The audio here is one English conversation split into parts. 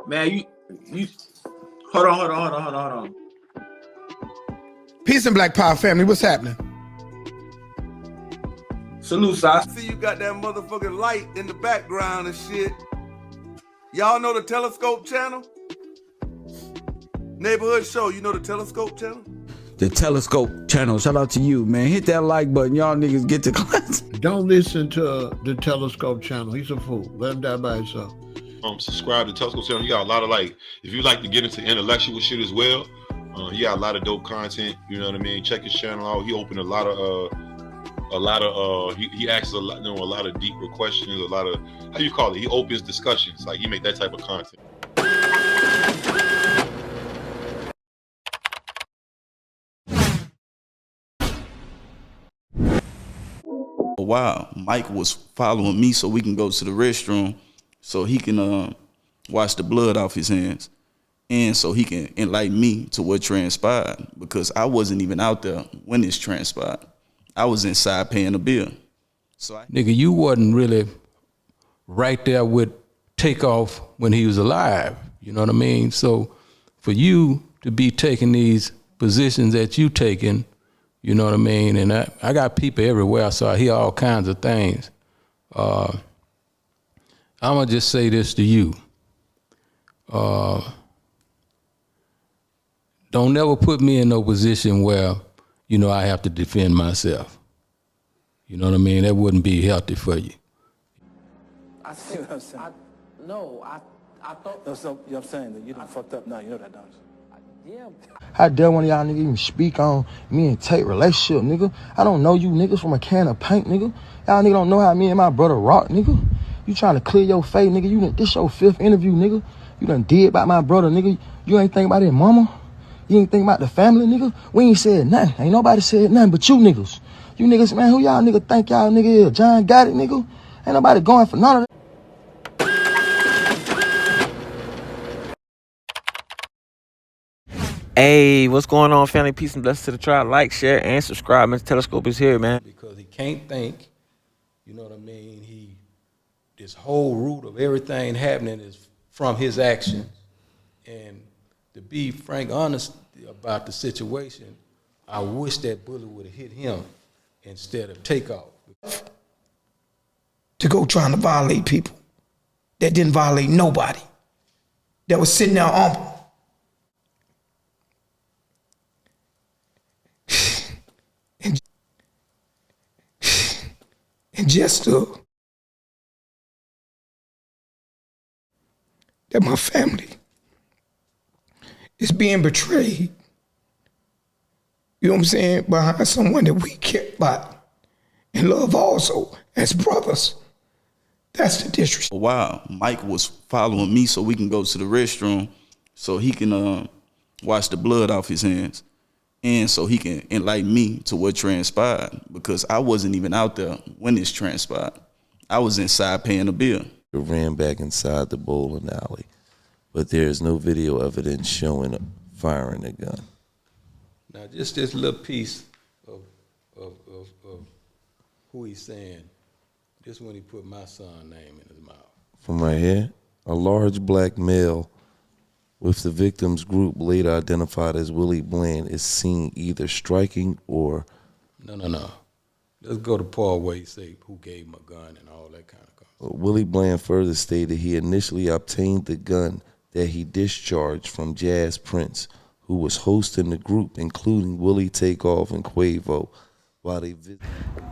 Man, you hold on. Peace and Black Power family, what's happening? Salute, Sauce. See, you got that motherfucking light in the background and shit. Y'all know the Telescope channel? Neighborhood Show, you know the Telescope channel? The Telescope channel, shout out to you, man. Hit that like button, y'all niggas get to class. Don't listen to the Telescope channel. He's a fool. Let him die by himself. Subscribe to the Telescope channel. You got a lot of if you like to get into intellectual shit as well, he got a lot of dope content. You know what I mean? Check his channel out. He opened he asks a lot of deeper questions, a lot of, how you call it? He opens discussions. Like, he make that type of content. A while, Mike was following me so we can go to the restroom so he can wash the blood off his hands, and so he can enlighten me to what transpired, because I wasn't even out there when this transpired. I was inside paying a bill. So nigga, you wasn't really right there with Takeoff when he was alive. You know what I mean? So for you to be taking these positions that you taking, you know what I mean? And I got people everywhere, so I hear all kinds of things. I'm gonna just say this to you. Don't never put me in no position where, you know, I have to defend myself. You know what I mean? That wouldn't be healthy for you. I see what I'm saying. I thought. No, so, you know what I'm saying? You done fucked up now. You know that, don't you? Yeah. How dare one of y'all niggas even speak on me and Tate relationship, nigga? I don't know you niggas from a can of paint, nigga. Y'all niggas don't know how me and my brother rock, nigga. You trying to clear your face, nigga. This your 5th interview, nigga. You done did about my brother, nigga. You ain't think about his mama. You ain't think about the family, nigga. We ain't said nothing. Ain't nobody said nothing but you niggas. You niggas, man, who y'all niggas think y'all nigga is? John got it, nigga. Ain't nobody going for none of that. Hey, what's going on, family? Peace and blessings to the tribe. Like, share, and subscribe. Mr. Telescope is here, man. Because he can't think, you know what I mean? This whole root of everything happening is from his actions. And to be frank, honest about the situation, I wish that bullet would have hit him instead of Takeoff. To go trying to violate people that didn't violate nobody, that was sitting there humble. And just that my family is being betrayed, you know what I'm saying, behind someone that we care about and love also as brothers. That's the disrespect. a while, Mike was following me so we can go to the restroom so he can wash the blood off his hands, and so he can enlighten me to what transpired, because I wasn't even out there when this transpired. I was inside paying a bill. Ran back inside the bowling alley, but there is no video evidence showing firing a gun. Now, just this little piece of who he's saying, this when he put my son's name in his mouth. From right here, a large black male with the victim's group later identified as Willie Bland is seen either striking or... No. Let's go to Paul where he say who gave him a gun and all that kind of stuff. Willie Bland further stated he initially obtained the gun that he discharged from JPrince, who was hosting the group, including Willie Takeoff and Quavo, while they visited.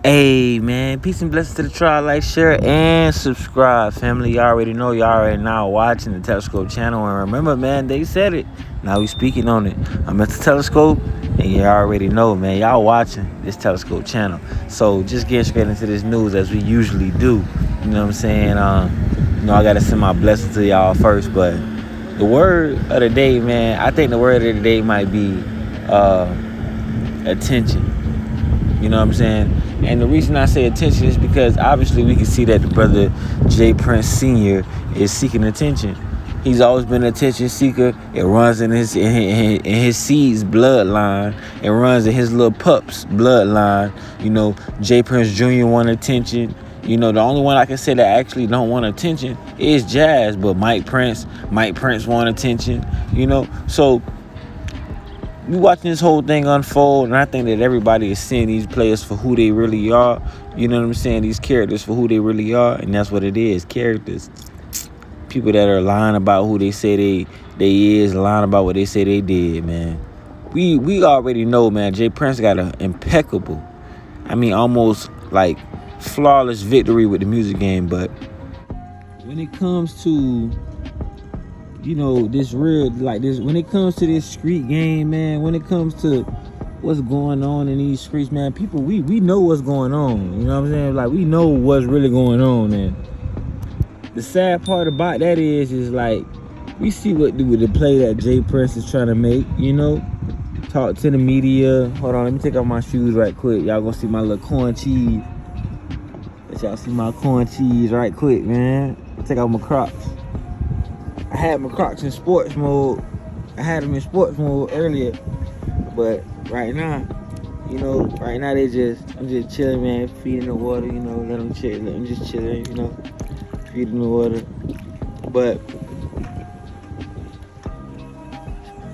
Hey, man, peace and blessings to the tribe. Like, share, and subscribe, family. Y'all already know. Y'all already now watching the Telescope channel. And remember, man, they said it. Now we speaking on it. I'm at the Telescope, and you already know, man. Y'all watching this Telescope channel. So just getting straight into this news as we usually do. You know what I'm saying? You know, I got to send my blessings to y'all first. But the word of the day, man, I think the word of the day might be attention. You know what I'm saying? And the reason I say attention is because obviously we can see that the brother JPrince Sr. is seeking attention. He's always been an attention seeker. It runs in his seed's bloodline. It runs in his little pup's bloodline. You know, JPrince Jr. want attention. You know, the only one I can say that actually don't want attention is Jazz, but Mike Prince want attention, you know. So we watching this whole thing unfold, and I think that everybody is seeing these players for who they really are. You know what I'm saying? These characters for who they really are, and that's what it is, characters. People that are lying about who they say they is, lying about what they say they did, man. We already know, man, JPrince got an impeccable, I mean, almost like flawless victory with the music game, but when it comes to, you know, this real, like this, when it comes to this street game, man, when it comes to what's going on in these streets, man, people, we know what's going on, you know what I'm saying? Like, we know what's really going on, and the sad part about that is like, we see what the play that JPrince is trying to make, you know, talk to the media. Hold on, let me take off my shoes right quick. Y'all gonna see my little corn cheese. Let y'all see my corn cheese right quick, man. Take off my Crocs. I had my Crocs in sports mode. I had them in sports mode earlier, but right now, you know, right now I'm just chilling, man, feeding the water, you know, let them just chilling, you know, feeding the water. But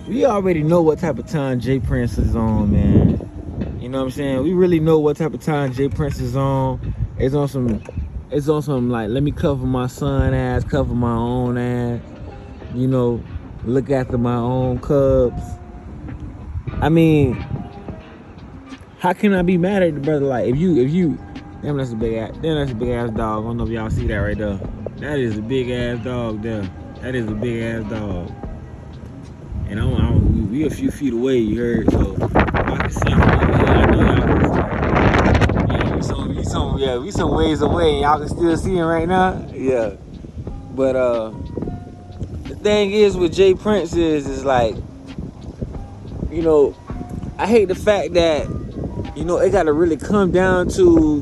we already know what type of time JPrince is on, man. You know what I'm saying? We really know what type of time JPrince is on. It's on some like, let me cover my son ass, cover my own ass, you know, look after my own cubs. I mean, how can I be mad at the brother? Like, if you, damn, that's a big ass dog. I don't know if y'all see that right there. That is a big ass dog there. That is a big ass dog. And we a few feet away, you heard, so I can see him over here. I know y'all can see. Yeah, we some ways away, and y'all can still see him right now. Yeah. But the thing is with JPrince is like, you know, I hate the fact that, you know, it gotta really come down to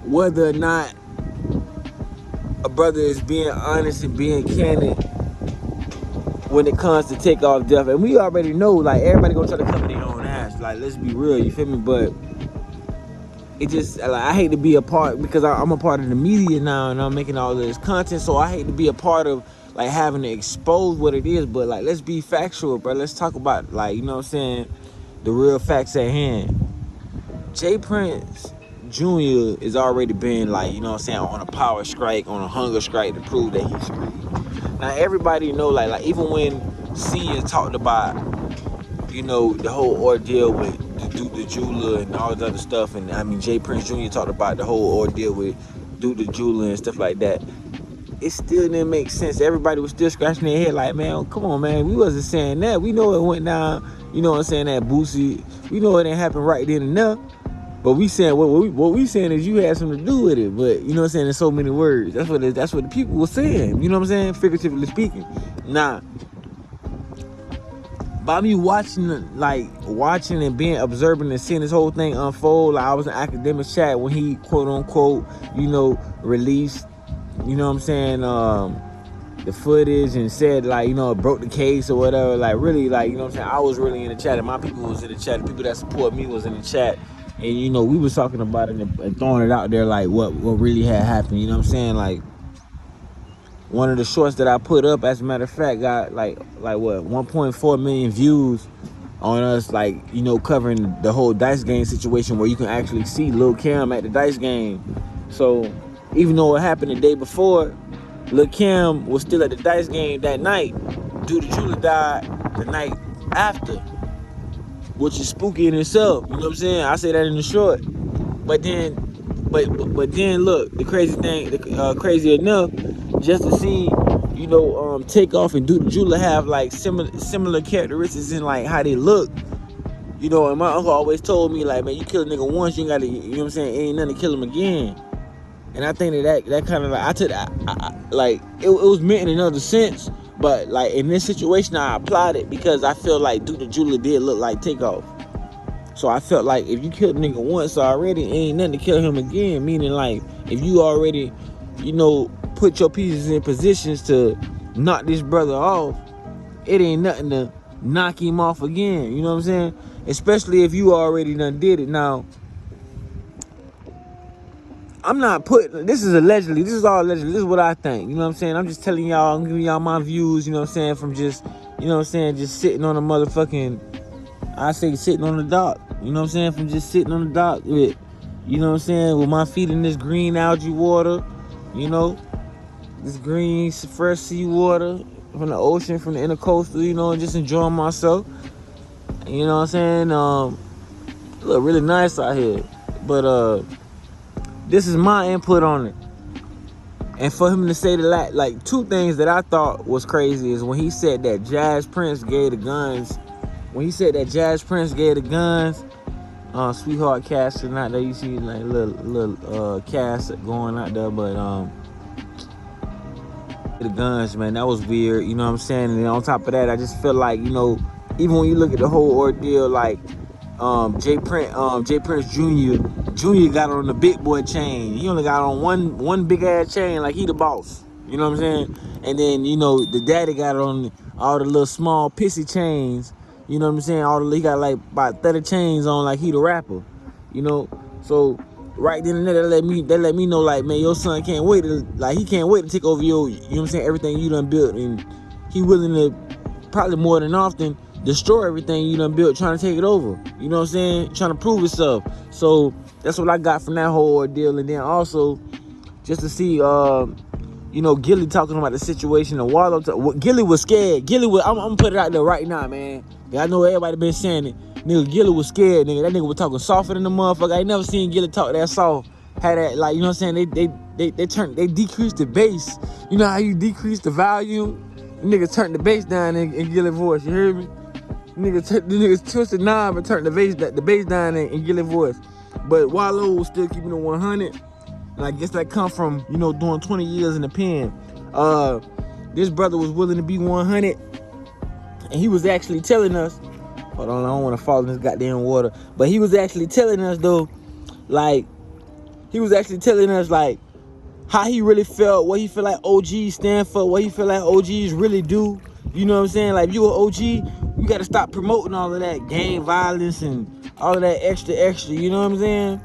whether or not a brother is being honest and being candid when it comes to Takeoff death. And we already know, like, everybody gonna try to cover their own ass. Like, let's be real, you feel me? But it just, like, I hate to be a part, because I'm a part of the media now, and I'm making all this content, so I hate to be a part of, like, having to expose what it is. But, like, let's be factual, bro. Let's talk about, like, you know what I'm saying, the real facts at hand. JPrince Jr. is already been, like, you know what I'm saying, on a power strike, on a hunger strike to prove that he's free. Now, everybody know, like even when Sia talked about, you know, the whole ordeal with the jeweler and all that other stuff, and I mean, JPrince Jr. talked about the whole ordeal with Duke the jeweler and stuff like that, it still didn't make sense. Everybody was still scratching their head like, man, come on, man, we wasn't saying that. We know it went down, you know what I'm saying, that Boosie. We know it didn't happen right then and there. But we saying what we saying is you had something to do with it. But you know what I'm saying, in so many words. That's what the people were saying. You know what I'm saying? Figuratively speaking. Nah. By me watching and being observing and seeing this whole thing unfold, like I was in academic chat when he quote unquote, you know, released, you know what I'm saying, the footage and said, like, you know, it broke the case or whatever. Like, really, like, you know what I'm saying, I was really in the chat, and my people was in the chat. The people that support me was in the chat. And, you know, we was talking about it and throwing it out there, like, what really had happened. You know what I'm saying? Like, one of the shorts that I put up, as a matter of fact, got, like what, 1.4 million views on us, like, you know, covering the whole dice game situation where you can actually see Lil Kim at the dice game. So, even though it happened the day before, Lil Kim was still at the dice game that night. Dude, the jeweler died the night after, which is spooky in itself. You know what I'm saying? I say that in the short. But then look, the crazy thing, crazy enough, just to see, you know, Takeoff and Duke the jeweler have like similar characteristics in like how they look. You know, and my uncle always told me, like, man, you kill a nigga once, you ain't gotta, you know what I'm saying, ain't nothing to kill him again. And I think that kind of like, I took like, it was meant in another sense, but like in this situation, I applied it because I feel like Duke the jeweler did look like Takeoff. So I felt like if you killed a nigga once already, ain't nothing to kill him again. Meaning, like, if you already, you know, put your pieces in positions to knock this brother off, it ain't nothing to knock him off again. You know what I'm saying? Especially if you already done did it. Now, I'm not putting, this is allegedly, this is all allegedly, this is what I think, you know what I'm saying? I'm just telling y'all, I'm giving y'all my views, you know what I'm saying, from just, you know what I'm saying, just sitting on a motherfucking, I say sitting on the dock, you know what I'm saying, from just sitting on the dock with, you know what I'm saying, with my feet in this green algae water, you know, this green fresh sea water from the ocean, from the intercoastal, you know, and just enjoying myself, you know what I'm saying, it look really nice out here, but, this is my input on it. And for him to say that, like, two things that I thought was crazy is when he said that JPrince gave the guns. When he said that JPrince gave the guns, Sweetheart cast is not there. You see like little cast going out there, but the guns, man, that was weird. You know what I'm saying? And then on top of that, I just feel like, you know, even when you look at the whole ordeal, like JPrince Jr. got on the big boy chain. He only got on one big ass chain, like he the boss. You know what I'm saying? And then, you know, the daddy got on all the little small pissy chains. You know what I'm saying? He got like about 30 chains on, like he the rapper. You know, so right then and there, they let me know, like, man, your son can't wait to, like, he can't wait to take over your, you know what I'm saying, everything you done built, and he willing to probably more than often destroy everything you done built, trying to take it over. You know what I'm saying? Trying to prove itself. So that's what I got from that whole ordeal. And then also just to see, you know, Gilly talking about the situation, and Wallow. Gilly was scared. Gilly was. I'm gonna put it out there right now, man. I know everybody been saying it. Nigga, Gilly was scared. Nigga, that nigga was talking softer than the motherfucker. I ain't never seen Gilly talk that soft. Had that, like, you know what I'm saying? They decreased the bass. You know how you decrease the volume? Niggas turned the bass down in Gilly voice. You hear me? Niggas twisted knob and turned the bass down in Gilly voice. But Wallow was still keeping it 100. And I guess that come from, you know, doing 20 years in the pen. This brother was willing to be 100. And he was actually telling us, hold on, I don't want to fall in this goddamn water. But he was actually telling us, though, like, how he really felt, what he feel like OGs stand for, what he feel like OGs really do. You know what I'm saying? Like, if you an OG, you got to stop promoting all of that gang violence and all of that extra, you know what I'm saying?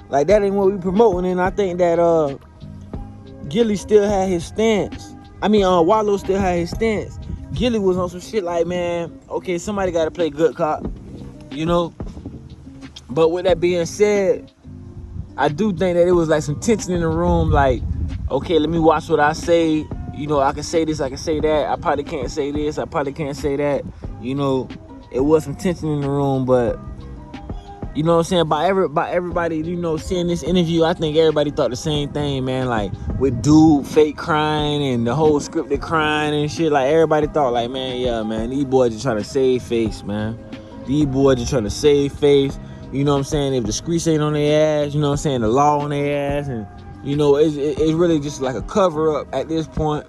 Like, that ain't what we promoting. And I think that Gilly still had his stance. I mean, Wallow still had his stance. Gilly was on some shit like, man, okay, somebody got to play good cop, you know? But with that being said, I do think that it was like some tension in the room, like, okay, let me watch what I say. You know, I can say this, I can say that. I probably can't say this, I probably can't say that. You know, it was some tension in the room, but you know what I'm saying? By everybody, you know, seeing this interview, I think everybody thought the same thing, man. Like, with dude fake crying and the whole scripted crying and shit, like, everybody thought, like, man, yeah, man, these boys just trying to save face, man. These boys just trying to save face. You know what I'm saying? If the streets ain't on their ass, you know what I'm saying? The law on their ass, and you know, it's really just like a cover up at this point.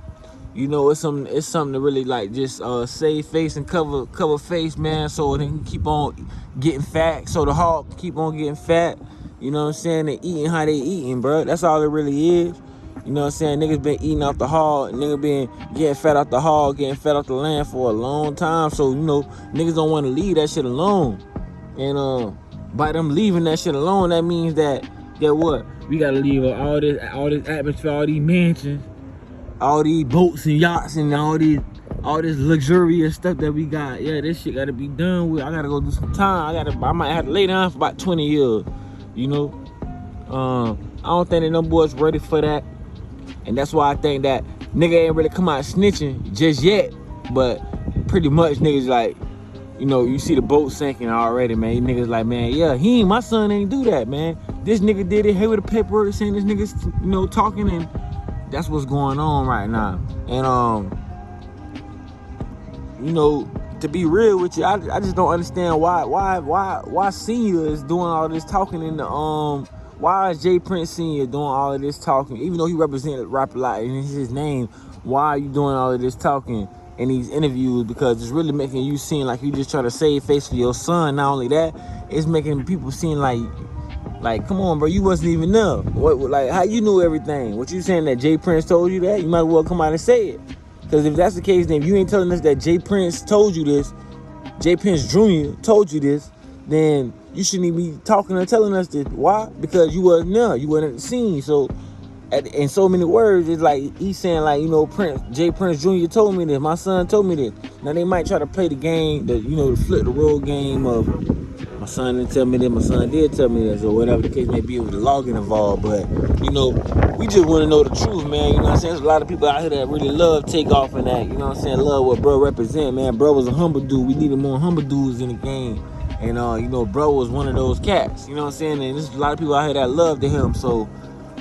You know, it's something to really like just save face and cover face, man, so they can keep on getting fat, so the hog keep on getting fat. You know what I'm saying? They eating how they eating, bro. That's all it really is. You know what I'm saying? Niggas been eating off the hog, niggas been getting fat off the hog, getting fat off the land for a long time. So, you know, niggas don't want to leave that shit alone. And by them leaving that shit alone, that means that what? We gotta leave all this atmosphere, all these mansions, all these boats and yachts, and all this luxurious stuff that we got. Yeah, this shit gotta be done with. I gotta go do some time. I might have to lay down for about 20 years. You know, I don't think that them boys ready for that, and that's why I think that nigga ain't really come out snitching just yet. But pretty much niggas like, you know, you see the boat sinking already, man. You niggas like, man, yeah, my son ain't do that, man. This nigga did it. Here with the paperwork saying this nigga's, you know, talking, and that's what's going on right now. And you know, to be real with you, I just don't understand why Senior is doing all this talking in the why is JPrince Senior doing all of this talking, even though he represented Rap a lot and it's his name. Why are you doing all of this talking in these interviews? Because it's really making you seem like you just trying to save face for your son. Not only that, it's making people seem like, come on, bro, you wasn't even there. What, like, how you knew everything? What you saying that JPrince told you that? You might as well come out and say it. Because if that's the case, then if you ain't telling us that JPrince told you this, JPrince Jr. told you this, then you shouldn't even be talking or telling us this. Why? Because you wasn't there. You wasn't at the scene. So, in so many words, it's like he's saying, like, you know, JPrince Jr. told me this. My son told me this. Now they might try to play the game, the flip the role game of my son didn't tell me this, my son did tell me this, or whatever the case may be with the logging involved. But, you know, we just want to know the truth, man. You know what I'm saying? There's a lot of people out here that really love Takeoff and that, you know what I'm saying, love what bro represent, man. Bro was a humble dude. We needed more humble dudes in the game. And, you know, bro was one of those cats, you know what I'm saying? And there's a lot of people out here that love him. So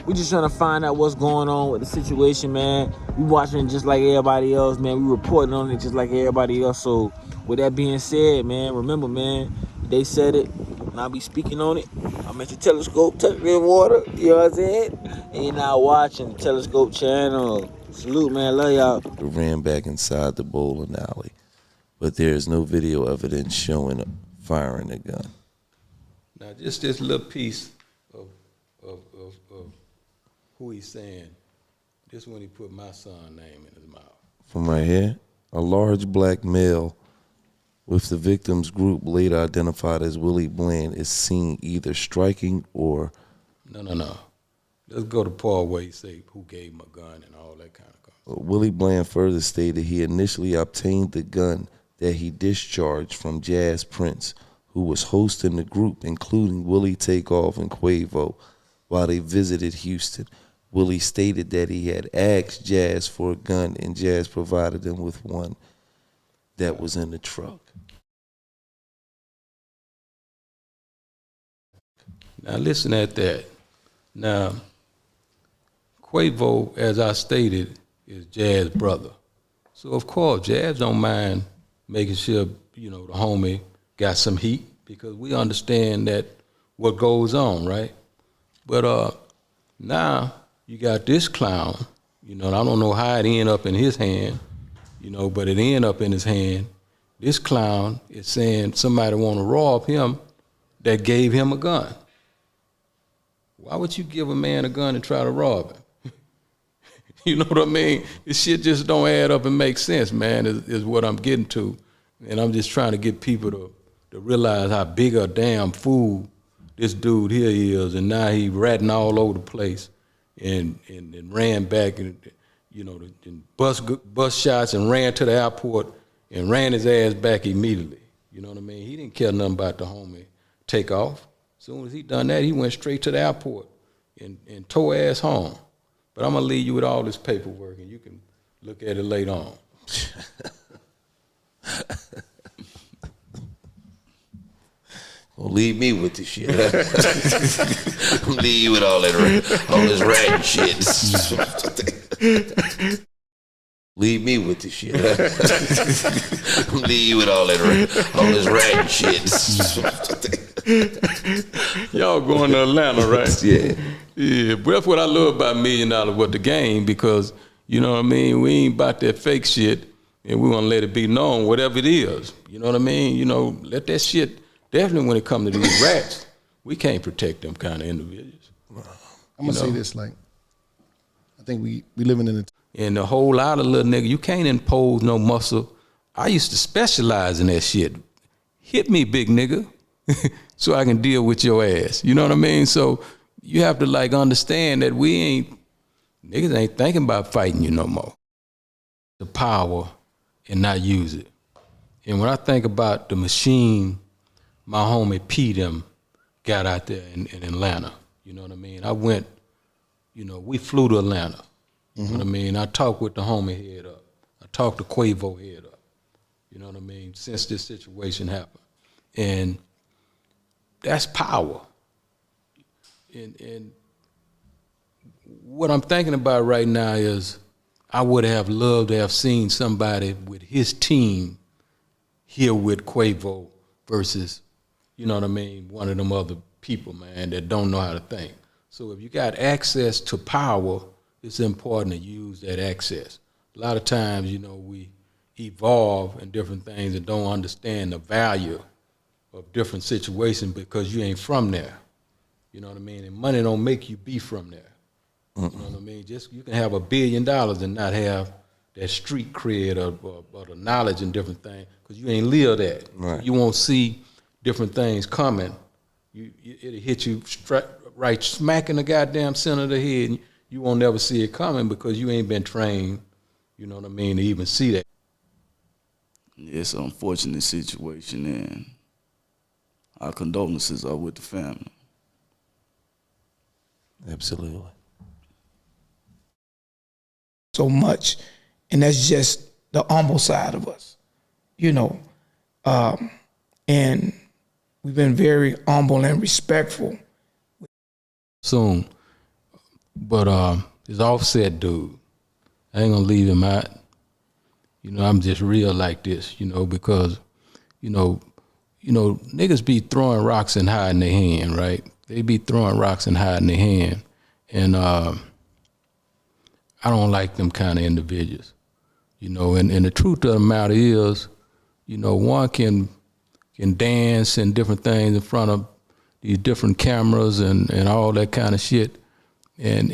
we just trying to find out what's going on with the situation, man. We watching just like everybody else, man. We reporting on it just like everybody else. So with that being said, man, remember, man, they said it, and I'll be speaking on it. I'm at the telescope, touching the water, you know what I'm saying? And you're now watching the Telescope channel. Salute, man, love y'all. Ran back inside the bowling alley, but there is no video evidence showing firing a gun. Now, just this little piece of who he's saying, this when he put my son's name in his mouth. From right here, a large black male with the victim's group later identified as Willie Bland is seen either striking or... No. Let's go to Paul where he say who gave him a gun and all that kind of stuff. Willie Bland further stated he initially obtained the gun that he discharged from JPrince, who was hosting the group, including Willie Takeoff and Quavo, while they visited Houston. Willie stated that he had asked Jazz for a gun, and Jazz provided him with one that was in the truck. Now listen at that. Now, Quavo, as I stated, is Jazz's brother. So of course, Jazz don't mind making sure, you know, the homie got some heat, because we understand that what goes on, right? But now you got this clown, you know, and I don't know how it ended up in his hand, you know, but it ended up in his hand. This clown is saying somebody want to rob him that gave him a gun. Why would you give a man a gun and try to rob him? You know what I mean? This shit just don't add up and make sense, man, is what I'm getting to. And I'm just trying to get people to realize how big a damn fool this dude here is, and now he ratting all over the place and ran back and, you know, and bust shots and ran to the airport and ran his ass back immediately. You know what I mean? He didn't care nothing about the homie Takeoff. As soon as he done that, he went straight to the airport and tore ass home. But I'm gonna leave you with all this paperwork, and you can look at it later on. Well, leave me with this shit. I'm leave you with all this rat shit. Leave me with this shit. I'm leave you with all this rat shit. Y'all going to Atlanta, right? Yeah. Yeah, but that's what I love about $1 Million Worth of Game, because, you know what I mean, we ain't about that fake shit, and we want to let it be known, whatever it is. You know what I mean? You know, let that shit, definitely when it comes to these rats, we can't protect them kind of individuals. I'm going to say this, like, I think we living in a... And the whole lot of little nigga, you can't impose no muscle. I used to specialize in that shit. Hit me, big nigga, so I can deal with your ass. You know what I mean? So you have to, like, understand that niggas ain't thinking about fighting you no more. The power and not use it. And when I think about the machine my homie P them got out there in Atlanta, you know what I mean? I went, you know, we flew to Atlanta. You know what I mean? I talked with the homie head up. I talked to Quavo head up. You know what I mean? Since this situation happened. And that's power. And what I'm thinking about right now is I would have loved to have seen somebody with his team here with Quavo versus, you know what I mean, one of them other people, man, that don't know how to think. So if you got access to power, it's important to use that access. A lot of times, you know, we evolve in different things and don't understand the value of different situations because you ain't from there. You know what I mean? And money don't make you be from there. You know what I mean? Just you can have $1 billion and not have that street cred or the knowledge and different things because you ain't live that. Right. You won't see different things coming it'll hit you right smack in the goddamn center of the head. And you won't never see it coming because you ain't been trained, you know what I mean, to even see that. It's an unfortunate situation, and our condolences are with the family. Absolutely. So much, and that's just the humble side of us, you know. And we've been very humble and respectful. Soon, but this Offset dude, I ain't gonna leave him out. You know, I'm just real like this, you know, because, you know, niggas be throwing rocks and hiding their hand, right? They be throwing rocks and hiding their hand, and I don't like them kind of individuals, you know. And the truth of the matter is, you know, one can dance and different things in front of these different cameras and all that kind of shit, and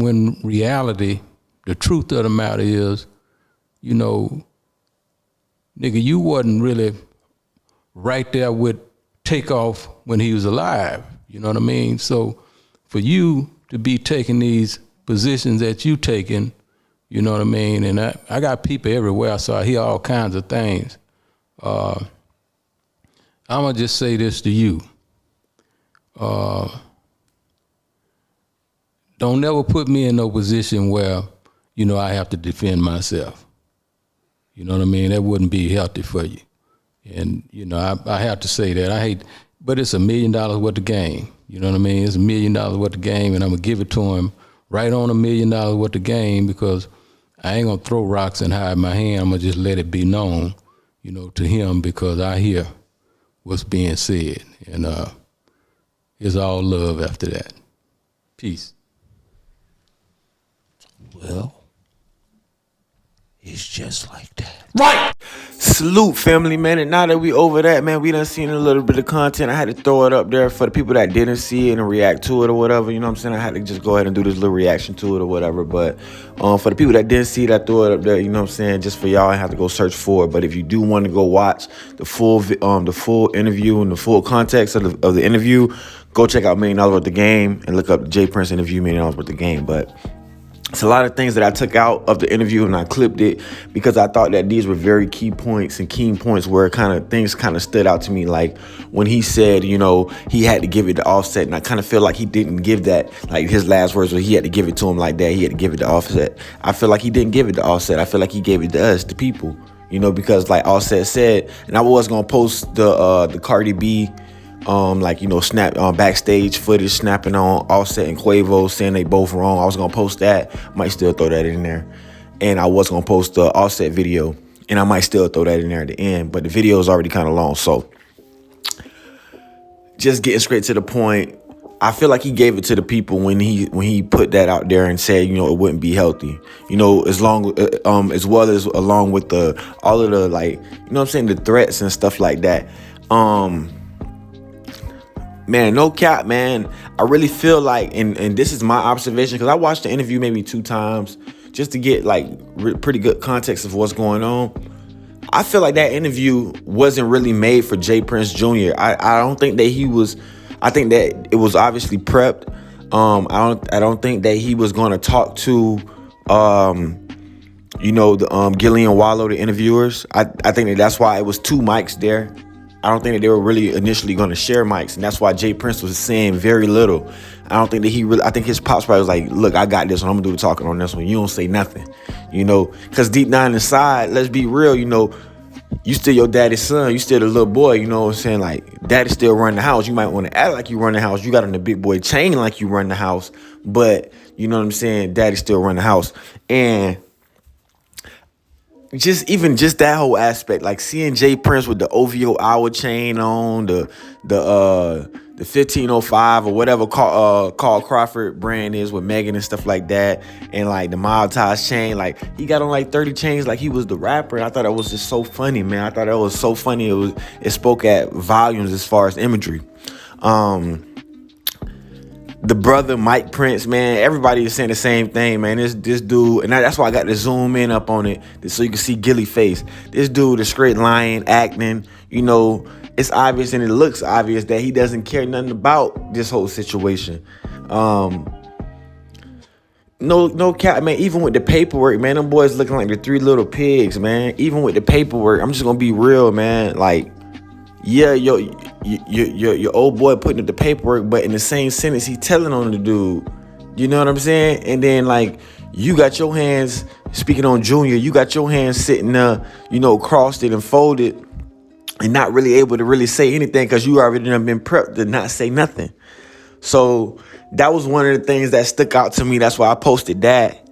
when reality, the truth of the matter is, you know, nigga, you wasn't really right there with Takeoff when he was alive. You know what I mean? So for you to be taking these positions that you taking, you know what I mean? And I got people everywhere, so I hear all kinds of things. I'm gonna just say this to you. Don't never put me in no position where, you know, I have to defend myself. You know what I mean? That wouldn't be healthy for you. And, you know, I have to say that. I hate, but it's $1 million worth of game. You know what I mean? It's $1 million worth of game, and I'm going to give it to him right on $1 million worth of game, because I ain't going to throw rocks and hide my hand. I'm going to just let it be known, you know, to him, because I hear what's being said. And it's all love after that. Peace. Well, it's just like that. Right. Salute, family, man. And now that we over that, man, we done seen a little bit of content. I had to throw it up there for the people that didn't see it and react to it or whatever. You know what I'm saying? I had to just go ahead and do this little reaction to it or whatever. But for the people that didn't see it, I threw it up there. You know what I'm saying? Just for y'all, I have to go search for it. But if you do want to go watch the full interview and the full context of the interview, go check out $1 Million Worth of Game and look up the JPrince interview, $1 Million Worth of Game. But it's a lot of things that I took out of the interview and I clipped it because I thought that these were very key points and key points where things stood out to me. Like when he said, you know, he had to give it to Offset, and I kind of feel like he didn't give that, like his last words were he had to give it to him like that. He had to give it to Offset. I feel like he didn't give it to Offset. I feel like he gave it to us, the people, you know, because like Offset said, and I was going to post the Cardi B snap backstage footage snapping on Offset and Quavo, saying they both wrong. I was gonna post that. Might still throw that in there. And I was gonna post the Offset video, and I might still throw that in there at the end. But the video is already kind of long, so just getting straight to the point. I feel like he gave it to the people when he put that out there and said, you know, it wouldn't be healthy. You know, as well as along with all of the, like, you know what I'm saying, the threats and stuff like that. Man, no cap, man. I really feel like, and this is my observation, because I watched the interview maybe 2 times just to get like pretty good context of what's going on. I feel like that interview wasn't really made for JPrince Jr. I don't think that he was. I think that it was obviously prepped. I don't think that he was going to talk to Gillian Wallow, the interviewers. I think that's why it was 2 mics there. I don't think that they were really initially going to share mics, and that's why JPrince was saying very little. I don't think that I think his pops probably was like, look, I got this one. I'm going to do the talking on this one. You don't say nothing, you know, because deep down inside, let's be real, you know, you still your daddy's son. You still the little boy, you know what I'm saying? Like, daddy still run the house. You might want to act like you run the house. You got on the big boy chain like you run the house, but you know what I'm saying? Daddy still run the house. And just that whole aspect, like seeing JPrince with the OVO hour chain on, the 1505 or whatever Carl Crawford brand is with Megan and stuff like that, and like the Maltese chain, like he got on like 30 chains like he was the rapper. And I thought that was just so funny, man. I thought that was so funny. It spoke at volumes as far as imagery. the brother Mike Prince, man, everybody is saying the same thing, man. This dude, and that's why I got to zoom in up on it so you can see Gilly's face. This dude is straight lying, acting, you know. It's obvious and it looks obvious that he doesn't care nothing about this whole situation. No cap, man. Even with the paperwork, man, them boys looking like the three little pigs, man. Even with the paperwork, I'm just gonna be real, man. Like, yeah, your old boy putting up the paperwork, but in the same sentence, he telling on the dude. You know what I'm saying? And then like, you got your hands, speaking on Junior, you got your hands sitting there, you know, crossed it and folded, and not really able to really say anything because you already done been prepped to not say nothing. So that was one of the things that stuck out to me. That's why I posted that.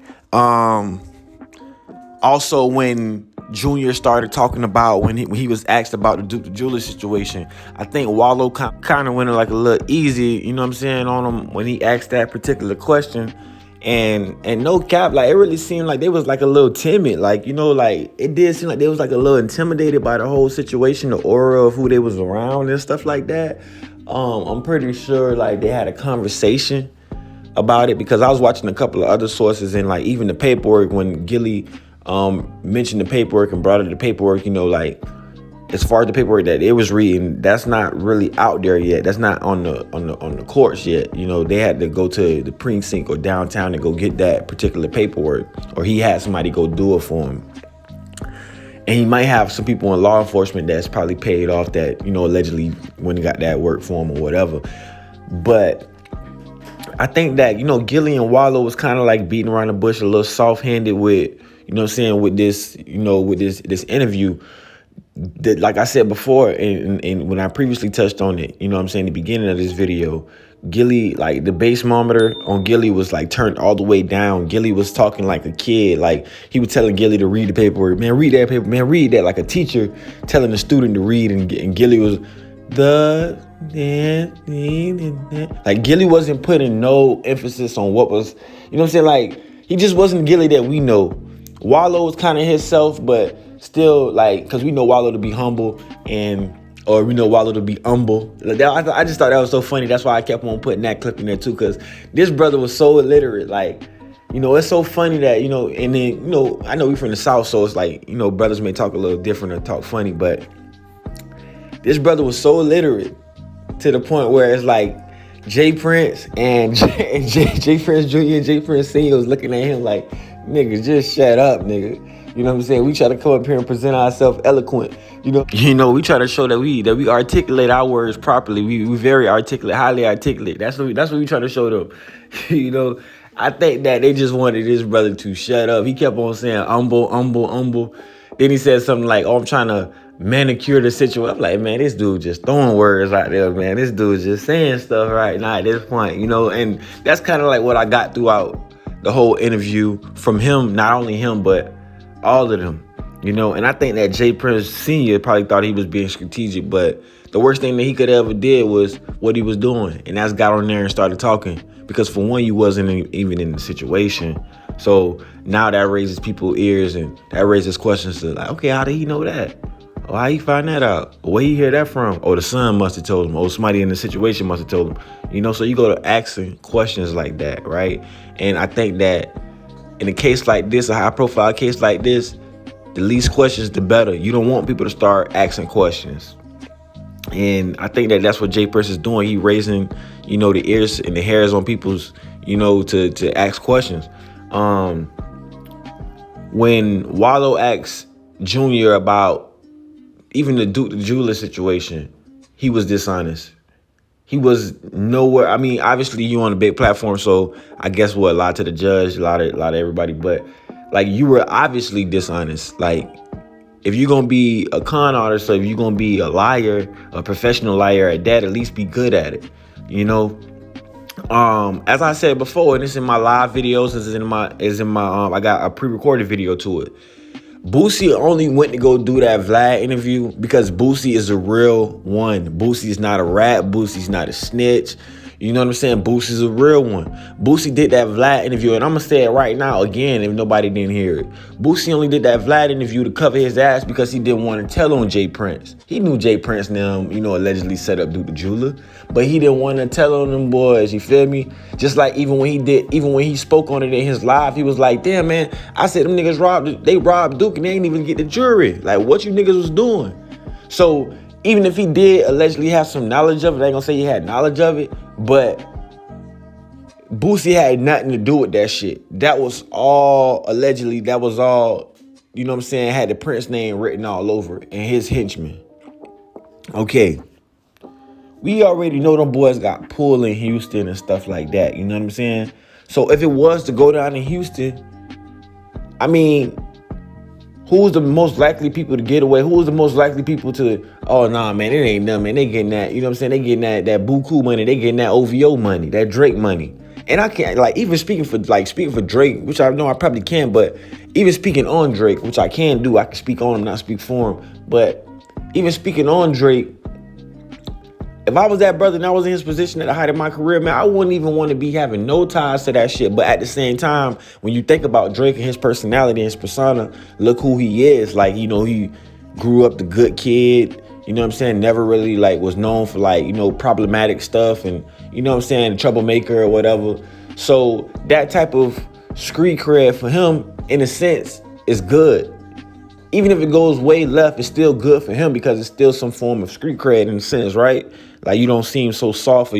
Also, when Junior started talking about when he was asked about the Duke the Jeweler situation, I think Wallow kind of went like a little easy, you know what I'm saying, on him when he asked that particular question. And no cap, like, it really seemed like they was like a little timid, like, you know, like it did seem like they was like a little intimidated by the whole situation, the aura of who they was around and stuff like that. I'm pretty sure like they had a conversation about it, because I was watching a couple of other sources, and like even the paperwork, when Gilly mentioned the paperwork and brought up the paperwork, you know, like as far as the paperwork that it was reading, that's not really out there yet. That's not on the courts yet. You know, they had to go to the precinct or downtown to go get that particular paperwork, or he had somebody go do it for him. And he might have some people in law enforcement that's probably paid off that, you know, allegedly when he got that work for him or whatever. But I think that, you know, Gilly and Wallow was kind of like beating around the bush a little soft-handed with, you know what I'm saying, with this, you know, with this interview. That, like I said before, and when I previously touched on it, you know what I'm saying, the beginning of this video, Gilly, like the bass monitor on Gilly was like turned all the way down. Gilly was talking like a kid. Like he was telling Gilly to read the paperwork. Man, read that paper. Man, read that, like a teacher telling a student to read. And Gilly was like, Gilly wasn't putting no emphasis on what was, you know what I'm saying? Like, he just wasn't Gilly that we know. Wallow was kind of himself, but still, like, because we know Wallow to be humble, or we know Wallow to be humble. I just thought that was so funny. That's why I kept on putting that clip in there too, because this brother was so illiterate. Like, you know, it's so funny that, you know, and then, you know, I know we from the South, so it's like, you know, brothers may talk a little different or talk funny, but this brother was so illiterate to the point where it's like JPrince and JPrince Jr. and JPrince Sr. was looking at him like, nigga, just shut up, nigga. You know what I'm saying? We try to come up here and present ourselves eloquent. You know, we try to show that we articulate our words properly. We very articulate, highly articulate. That's what we try to show them. You know, I think that they just wanted this brother to shut up. He kept on saying humble. Then he said something like, "Oh, I'm trying to manicure the situation." I'm like, man, this dude just throwing words out there, man. This dude just saying stuff right now at this point, you know. And that's kind of like what I got throughout the whole interview from him. Not only him, but all of them, you know. And I think that JPrince Sr. probably thought he was being strategic, but the worst thing that he could ever did was what he was doing, and that's got on there and started talking. Because for one, you wasn't even in the situation. So now that raises people's ears, and that raises questions to like, okay, how did he know that? Oh, how he find that out? Where he hear that from? Oh, the son must have told him. Oh, somebody in the situation must have told him. You know, so you go to asking questions like that, right? And I think that in a case like this, a high-profile case like this, the least questions, the better. You don't want people to start asking questions. And I think that that's what JPrince is doing. He raising, you know, the ears and the hairs on people's, you know, to ask questions. When Wallow asked Junior about even the Duke the Jeweler situation, he was dishonest. He was nowhere. I mean, obviously you on a big platform, so I guess what, a lot to the judge, a lot of everybody, but like, you were obviously dishonest. Like, if you're gonna be a con artist, or if you're gonna be a liar, a professional liar at that, at least be good at it, you know. As I said before, and it's in my live videos, I got a pre-recorded video to it. Boosie only went to go do that Vlad interview because Boosie is a real one. Boosie's not a rat. Boosie's not a snitch. You know what I'm saying? Boosie's a real one. Boosie did that Vlad interview, and I'm going to say it right now again if nobody didn't hear it. Boosie only did that Vlad interview to cover his ass because he didn't want to tell on JPrince. He knew JPrince now, allegedly set up Duke the Jeweler, but he didn't want to tell on them boys, you feel me? Just like even when he spoke on it in his live, he was like, damn, man, I said them niggas robbed Duke and they ain't even get the jury. Like, what you niggas was doing? So even if he did allegedly have some knowledge of it, I ain't gonna say he had knowledge of it, but Boosie had nothing to do with that shit. That was all, allegedly, had the Prince name written all over it and his henchmen. Okay. We already know them boys got pulled in Houston and stuff like that, you know what I'm saying? So if it was to go down in Houston, I mean, who's the most likely people to get away? Who's the most likely people to, oh, nah, man, it ain't nothing, man. They getting that, you know what I'm saying? They getting that buku money. They getting that OVO money, that Drake money. And I can't, even speaking for Drake, which I know I probably can, but even speaking on Drake, which I can do, I can speak on him, not speak for him. But even speaking on Drake, if I was that brother and I was in his position at the height of my career, man, I wouldn't even want to be having no ties to that shit. But at the same time, when you think about Drake and his personality and his persona, look who he is. Like, he grew up the good kid, you know what I'm saying? Never really, was known for, problematic stuff and, you know what I'm saying, troublemaker or whatever. So that type of street cred for him, in a sense, is good. Even if it goes way left, it's still good for him because it's still some form of street cred in a sense, right? Like, you don't seem so soft, or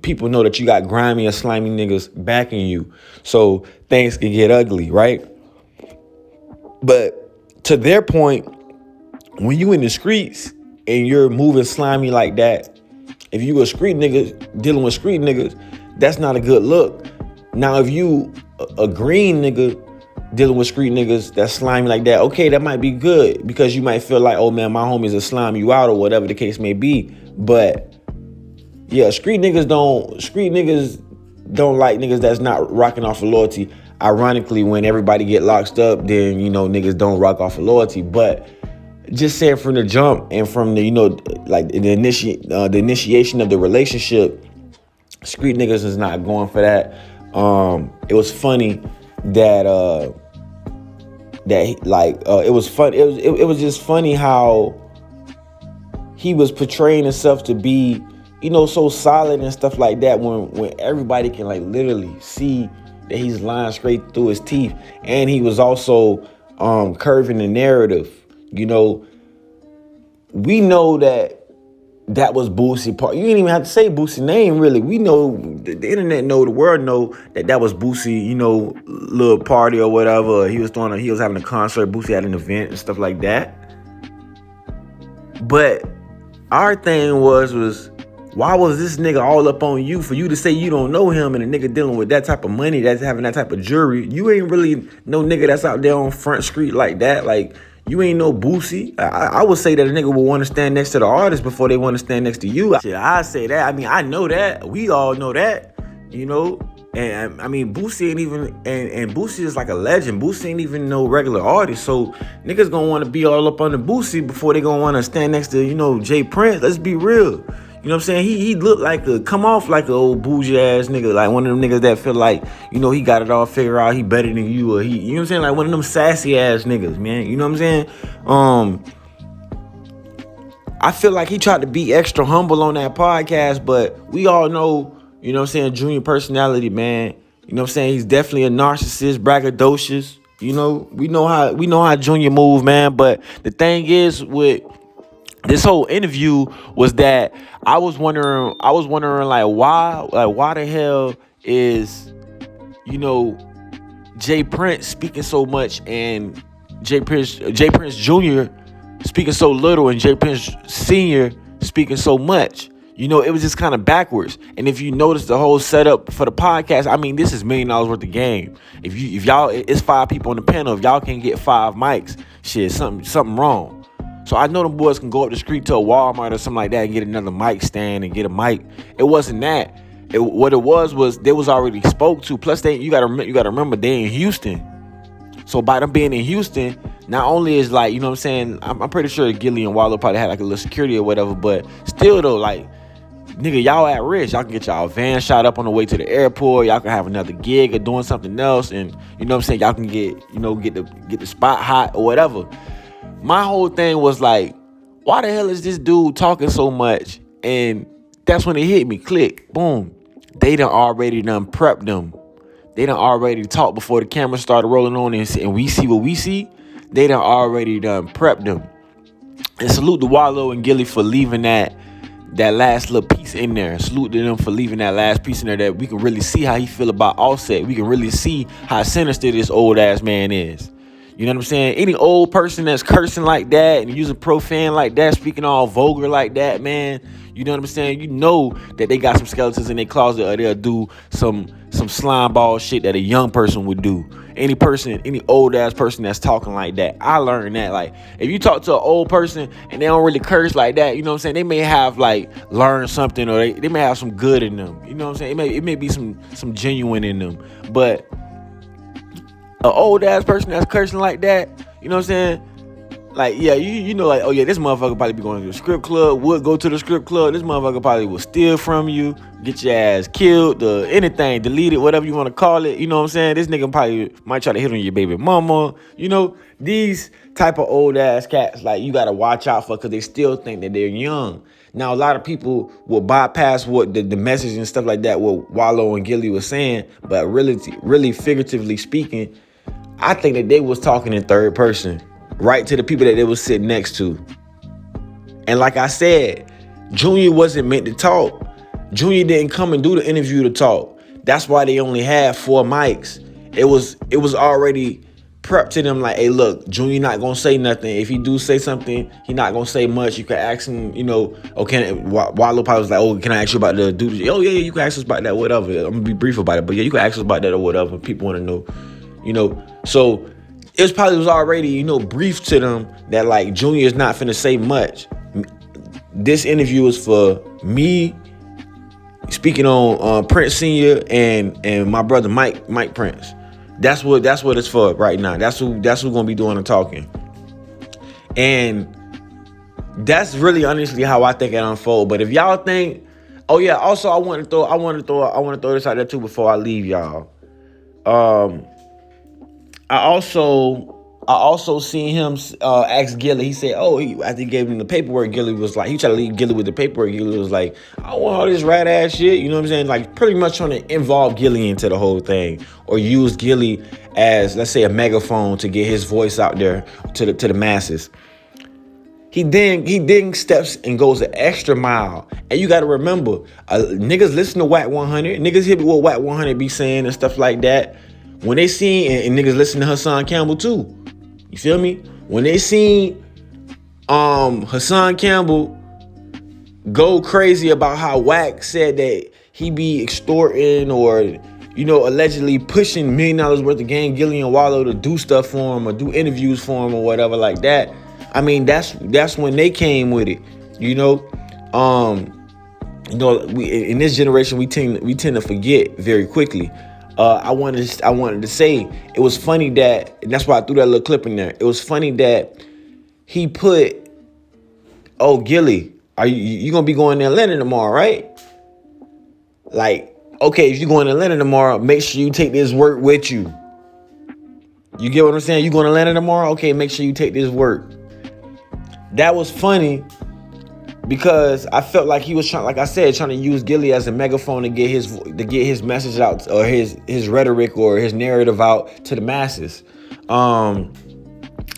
people know that you got grimy or slimy niggas backing you. So things can get ugly, right? But to their point, when you in the streets and you're moving slimy like that, if you a street nigga dealing with street niggas, that's not a good look. Now, if you a green nigga dealing with street niggas that's slimy like that, okay, that might be good because you might feel like, oh man, my homies are slime you out or whatever the case may be. But yeah, street niggas don't like niggas that's not rocking off of loyalty. Ironically, when everybody get locked up, then niggas don't rock off of loyalty. But just saying from the jump and from the the initiation of the relationship, street niggas is not going for that. It was funny that it was just funny how he was portraying himself to be, so solid and stuff like that when everybody can literally see that he's lying straight through his teeth. And he was also curving the narrative. We know that was Boosie part. You didn't even have to say Boosie name, really. We know, the internet know, the world know that was Boosie, little party or whatever. He was having a concert. Boosie had an event and stuff like that. But our thing was why was this nigga all up on you for you to say you don't know him, and a nigga dealing with that type of money, that's having that type of jury? You ain't really no nigga that's out there on Front Street like that. Like, you ain't no Boosie. I would say that a nigga will want to stand next to the artist before they want to stand next to you. Shit, I say that. I mean, I know that. We all know that, And I mean, Boosie ain't even, and Boosie is like a legend. Boosie ain't even no regular artist. So niggas gonna want to be all up on the Boosie before they gonna want to stand next to, JPrince. Let's be real. You know what I'm saying? He looked like come off like a old bougie ass nigga, like one of them niggas that feel like, he got it all figured out, he better than you, or you know what I'm saying? Like one of them sassy ass niggas, man. You know what I'm saying? I feel like he tried to be extra humble on that podcast, but we all know, you know what I'm saying, Junior personality, man. You know what I'm saying? He's definitely a narcissist, braggadocious. We know how Junior move, man. But the thing is with this whole interview was that I was wondering why the hell is, JPrince speaking so much and JPrince Jr. speaking so little and JPrince Sr. speaking so much. It was just kind of backwards. And if you notice the whole setup for the podcast, I mean, this is $1 million worth of game. If y'all, it's 5 people on the panel. If y'all can't get 5 mics, shit, something wrong. So I know them boys can go up the street to a Walmart or something like that and get another mic stand and get a mic. It wasn't that. What it was they was already spoke to. Plus, you gotta remember they in Houston. So by them being in Houston, not only is you know what I'm saying, I'm pretty sure Gilly and Wallow probably had a little security or whatever, but still though, nigga, y'all at risk. Y'all can get y'all van shot up on the way to the airport. Y'all can have another gig or doing something else, and you know what I'm saying. Y'all can get the spot hot or whatever. My whole thing was like, why the hell is this dude talking so much? And that's when it hit me. Click, boom. They done prepped them. They done already talked before the camera started rolling on, and we see what we see. They done already prepped them. And salute to Wallow and Gilly for leaving that last little piece in there. Salute to them for leaving that last piece in there that we can really see how he feel about Offset. We can really see how sinister this old ass man is. You know what I'm saying? Any old person that's cursing like that and using profane like that, speaking all vulgar like that, man, you know what I'm saying? You know that they got some skeletons in their closet, or they'll do some slime ball shit that a young person would do. Any old ass person that's talking like that. I learned that. Like, if you talk to an old person and they don't really curse like that, you know what I'm saying? They may have like learned something, or they may have some good in them. You know what I'm saying? It may be some genuine in them. But an old ass person that's cursing like that, you know what I'm saying? Like, yeah, you know, like, oh yeah, this motherfucker probably be going to the strip club, would go to the strip club. This motherfucker probably will steal from you, get your ass killed, anything, delete it, whatever you want to call it. You know what I'm saying? This nigga probably might try to hit on your baby mama. You know, these type of old ass cats, like, you got to watch out for, because they still think that they're young. Now, a lot of people will bypass what the message and stuff like that, what Wallow and Gilly was saying, but really figuratively speaking, I think that they was talking in third person, right to the people that they was sitting next to. And like I said, Junior wasn't meant to talk. Junior didn't come and do the interview to talk. That's why they only had 4 mics. It was already prepped to them like, hey, look, Junior not gonna say nothing. If he do say something, he not gonna say much. You can ask him, you know, okay, Wallow probably was like, oh, can I ask you about the dude? Oh, yeah, you can ask us about that, whatever. I'm gonna be brief about it, but yeah, you can ask us about that or whatever. People wanna know, you know. So it was already, you know, brief to them that like Junior is not finna say much. This interview is for me speaking on Prince Senior and my brother Mike Prince. That's what it's for right now. That's who's gonna be doing the talking. And that's really honestly how I think it unfold. But if y'all think, oh yeah, also I want to throw this out there too before I leave y'all. I also seen him ask Gilly. He said, after he gave him the paperwork, Gilly was like, he tried to leave Gilly with the paperwork. Gilly was like, I want all this rat ass shit. You know what I'm saying? Like, pretty much trying to involve Gilly into the whole thing, or use Gilly as, let's say, a megaphone to get his voice out there to the masses. He then steps and goes an extra mile. And you got to remember, niggas listen to Whack 100. Niggas hear what Whack 100 be saying and stuff like that. When they seen, and niggas listen to Hassan Campbell too. You feel me? When they seen Hassan Campbell go crazy about how Whack said that he be extorting or, you know, allegedly pushing $1 million worth of gang, Gilly and Wallow to do stuff for him or do interviews for him or whatever like that. I mean, that's when they came with it. You know, we in this generation we tend to forget very quickly. I wanted to say it was funny that, and that's why I threw that little clip in there. It was funny that he put, oh, Gilly, are you gonna be going to Atlanta tomorrow, right? Like, okay, if you're going to Atlanta tomorrow, make sure you take this work with you. You get what I'm saying? You going to Atlanta tomorrow? Okay, make sure you take this work. That was funny because I felt like he was trying to use Gilly as a megaphone to get his message out, or his rhetoric or his narrative out to the masses.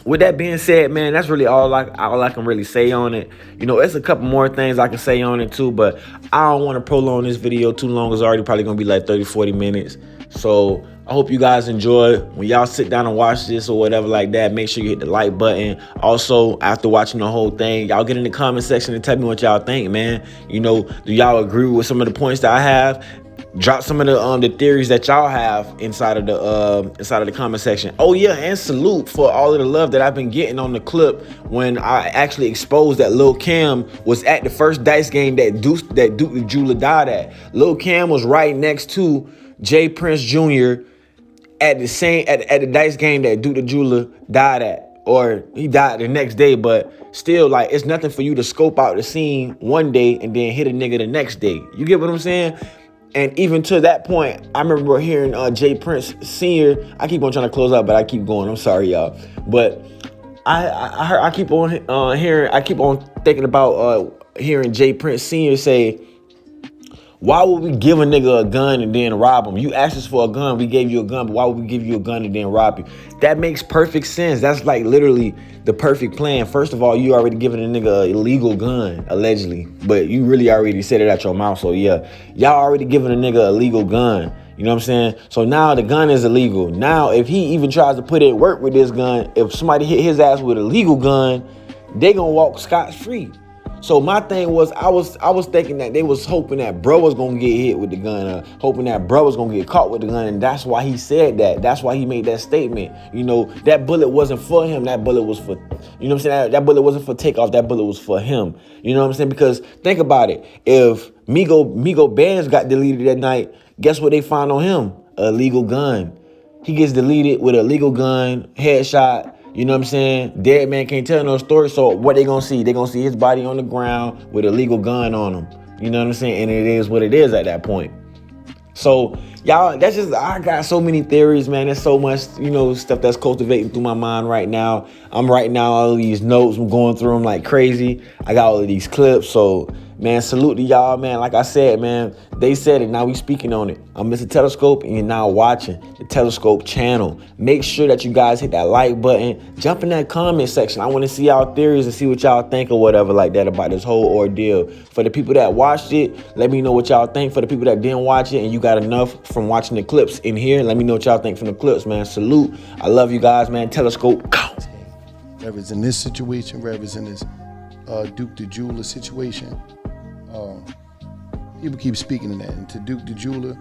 With that being said, man, that's really all I can really say on it. You know, it's a couple more things I can say on it too, but I don't want to prolong this video too long. It's already probably gonna be like 30-40 minutes. So I hope you guys enjoy. When y'all sit down and watch this or whatever like that, make sure you hit the like button. Also, after watching the whole thing, y'all get in the comment section and tell me what y'all think, man. You know, do y'all agree with some of the points that I have? Drop some of the theories that y'all have inside of the comment section. Oh yeah, and salute for all of the love that I've been getting on the clip when I actually exposed that Lil Cam was at the first dice game that Duke the Jeweler died at. Lil Cam was right next to JPrince Jr. at the dice game that Duke the Jeweler died at. or he died the next day, but still, like, it's nothing for you to scope out the scene one day and then hit a nigga the next day. You get what I'm saying? And even to that point, I remember hearing JPrince Sr. I keep on trying to close out, but I keep going. I'm sorry, y'all. But I keep on hearing, I keep on thinking about hearing JPrince Sr. say, why would we give a nigga a gun and then rob him? You asked us for a gun, we gave you a gun, but why would we give you a gun and then rob you? That makes perfect sense. That's like literally the perfect plan. First of all, you already giving a nigga an illegal gun, allegedly. But you really already said it out your mouth, so yeah. Y'all already giving a nigga a legal gun. You know what I'm saying? So now the gun is illegal. Now, if he even tries to put in work with this gun, if somebody hit his ass with a legal gun, they gonna walk scot-free. So my thing was, I was thinking that they was hoping that bro was gonna get hit with the gun, hoping that bro was gonna get caught with the gun, and that's why he said that. That's why he made that statement. You know, that bullet wasn't for him. That bullet was for, you know what I'm saying? That bullet wasn't for Takeoff. That bullet was for him. You know what I'm saying? Because think about it. If Migo Bands got deleted that night, guess what they found on him? A legal gun. He gets deleted with a legal gun, headshot. You know what I'm saying? Dead man can't tell no story. So what they gonna see? They gonna see his body on the ground with a legal gun on him. You know what I'm saying? And it is what it is at that point. So y'all, that's just, I got so many theories, man. There's so much, you know, stuff that's cultivating through my mind right now. I'm writing down all of these notes. I'm going through them like crazy. I got all of these clips. So, man, salute to y'all, man. Like I said, man, they said it. Now we speaking on it. I'm Mr. Telescope, and you're now watching the Telescope channel. Make sure that you guys hit that like button. Jump in that comment section. I want to see y'all theories and see what y'all think or whatever like that about this whole ordeal. For the people that watched it, let me know what y'all think. For the people that didn't watch it and you got enough from watching the clips in here, let me know what y'all think from the clips, man. Salute. I love you guys, man. Telescope, go. Whether it's in this situation, whether it's in this Duke the Jeweler situation, people keep speaking to that. And to Duke the Jeweler,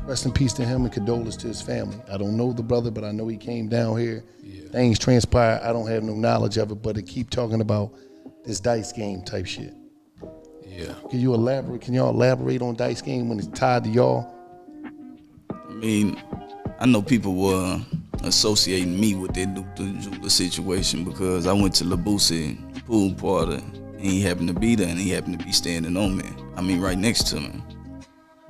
rest in peace to him and condolence to his family. I don't know the brother, but I know he came down here. Yeah. Things transpired. I don't have no knowledge of it, but to keep talking about this dice game type shit. Yeah. Can y'all elaborate on dice game when it's tied to y'all? I mean, I know people were associating me with that Duke the Jeweler situation because I went to Labusi pool party and he happened to be there and he happened to be standing on me. I mean, right next to me.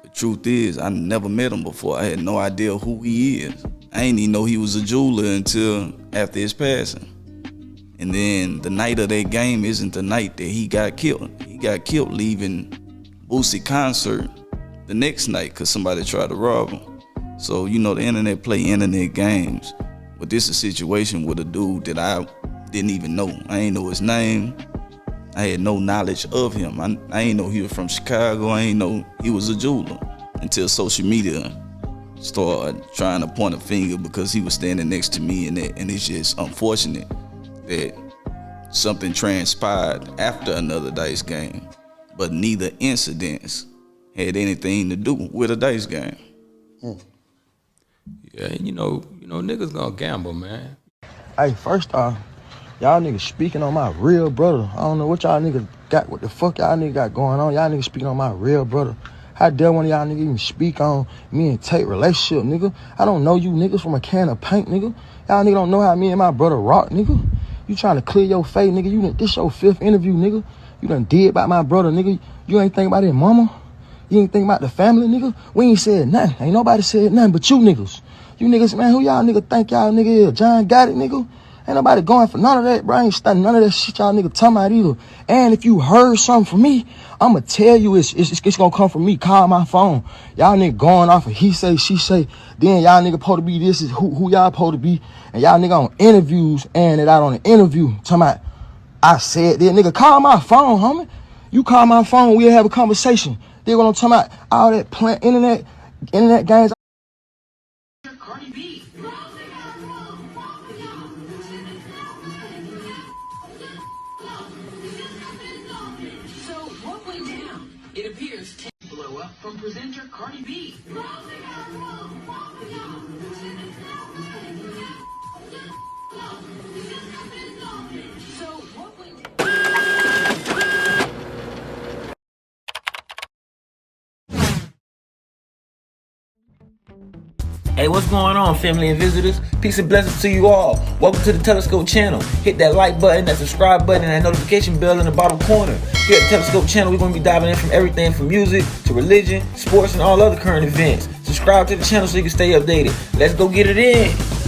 The truth is, I never met him before. I had no idea who he is. I didn't even know he was a jeweler until after his passing. And then the night of that game isn't the night that he got killed. He got killed leaving Boosie concert the next night because somebody tried to rob him. So, you know, the internet play internet games. But this is a situation with a dude that I didn't even know. I ain't know his name. I had no knowledge of him. I ain't know he was from Chicago. I ain't know he was a jeweler until social media started trying to point a finger because he was standing next to me, and it's just unfortunate that something transpired after another dice game, but neither incidents had anything to do with a dice game. Yeah, and you know, niggas gonna gamble, man. Hey, first off, y'all niggas speaking on my real brother. I don't know what y'all niggas got, what the fuck y'all niggas got going on. Y'all niggas speaking on my real brother. How dare one of y'all niggas even speak on me and Tate relationship, nigga? I don't know you niggas from a can of paint, nigga. Y'all niggas don't know how me and my brother rock, nigga. You trying to clear your face, nigga. This your 5th interview, nigga. You done did about my brother, nigga. You ain't think about his mama. You ain't think about the family, nigga. We ain't said nothing. Ain't nobody said nothing but you niggas. You niggas, man, who y'all nigga think y'all nigga is? John got it, nigga? Ain't nobody going for none of that, bro. I ain't studying none of that shit y'all nigga talking about either. And if you heard something from me, I'ma tell you it's gonna come from me. Call my phone. Y'all nigga going off of he say, she say. Then y'all nigga supposed to be this is who y'all supposed to be. And y'all nigga on interviews and it out on the interview. Talking about, I said that, nigga, call my phone, homie. You call my phone, we'll have a conversation. They gonna talk about all that plant internet games. Cardi B. So what went down? It appears blow up from presenter Cardi B. So what went down? Hey, what's going on, family and visitors? Peace and blessings to you all. Welcome to the Telescope channel. Hit that like button, that subscribe button, and that notification bell in the bottom corner. Here at the Telescope channel, we're going to be diving in from everything from music to religion, sports, and all other current events. Subscribe to the channel so you can stay updated. Let's go get it in.